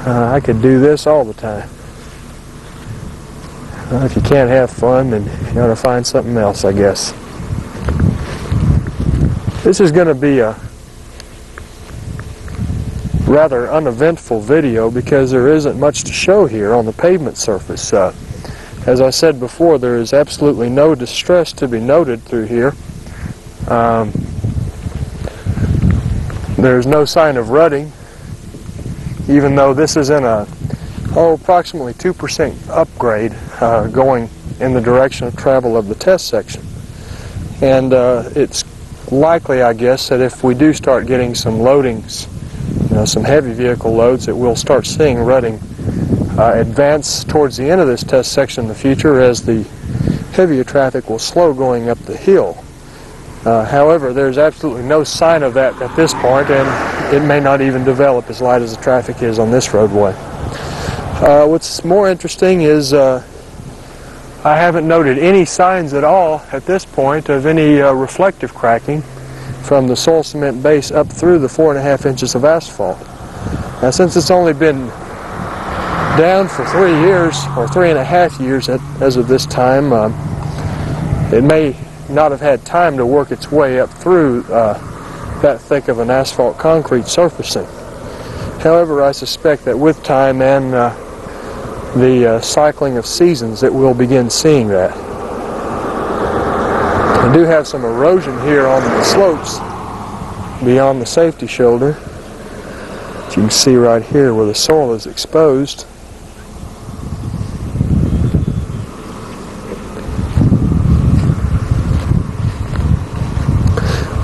I could do this all the time. If you can't have fun, then you ought to find something else, I guess. This is going to be a rather uneventful video because there isn't much to show here on the pavement surface. As I said before, there is absolutely no distress to be noted through here. There's no sign of rutting, even though this is in a approximately 2% upgrade going in the direction of travel of the test section. And it's likely, I guess, that if we do start getting some loadings, some heavy vehicle loads, that we'll start seeing rutting advance towards the end of this test section in the future as the heavier traffic will slow going up the hill. However, there's absolutely no sign of that at this point, and it may not even develop as light as the traffic is on this roadway. What's more interesting is I haven't noted any signs at all at this point of any reflective cracking from the soil cement base up through the 4.5 inches of asphalt. Now, since it's only been down for 3 years, or 3.5 years as of this time, it may not have had time to work its way up through that thick of an asphalt concrete surfacing. However, I suspect that with time and the cycling of seasons that we'll begin seeing that. I do have some erosion here on the slopes beyond the safety shoulder, which you can see right here where the soil is exposed.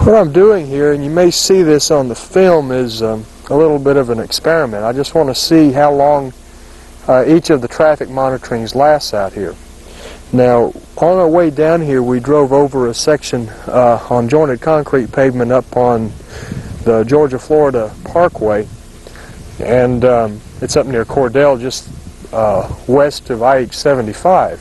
What I'm doing here, and you may see this on the film, is a little bit of an experiment. I just want to see how long each of the traffic monitorings lasts out here. Now, on our way down here, we drove over a section on jointed concrete pavement up on the Georgia-Florida Parkway, and it's up near Cordell, just west of IH-75.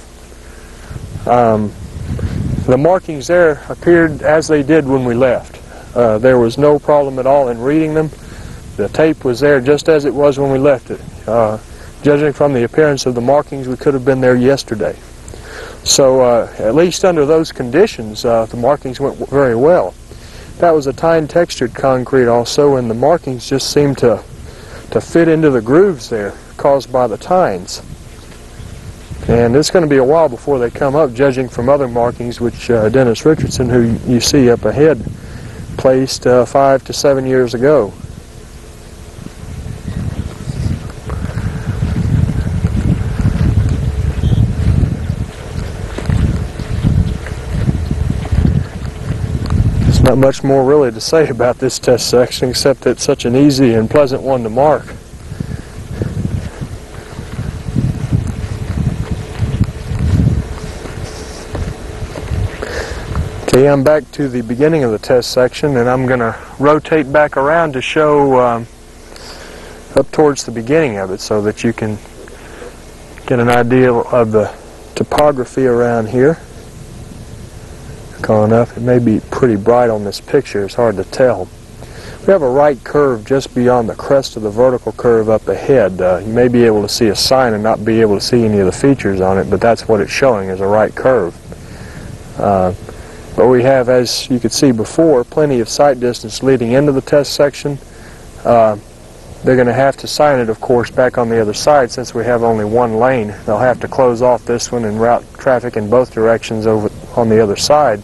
The markings there appeared as they did when we left. There was no problem at all in reading them. The tape was there just as it was when we left it. Judging from the appearance of the markings, we could have been there yesterday. So at least under those conditions, the markings went very well. That was a tine textured concrete also, and the markings just seemed to fit into the grooves there caused by the tines. And it's going to be a while before they come up, judging from other markings which Dennis Richardson, who you see up ahead, placed 5 to 7 years ago. There's not much more really to say about this test section, except that it's such an easy and pleasant one to mark. Okay, I'm back to the beginning of the test section, and I'm going to rotate back around to show up towards the beginning of it so that you can get an idea of the topography around here. Going up, it may be pretty bright on this picture, it's hard to tell. We have a right curve just beyond the crest of the vertical curve up ahead. You may be able to see a sign and not be able to see any of the features on it, but that's what it's showing, is a right curve. But we have, as you could see before, plenty of sight distance leading into the test section. They're going to have to sign it, of course, back on the other side since we have only one lane. They'll have to close off this one and route traffic in both directions over on the other side.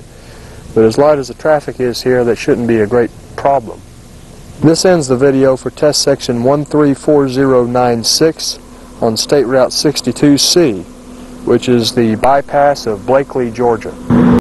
But as light as the traffic is here, that shouldn't be a great problem. This ends the video for test section 134096 on State Route 62C, which is the bypass of Blakely, Georgia.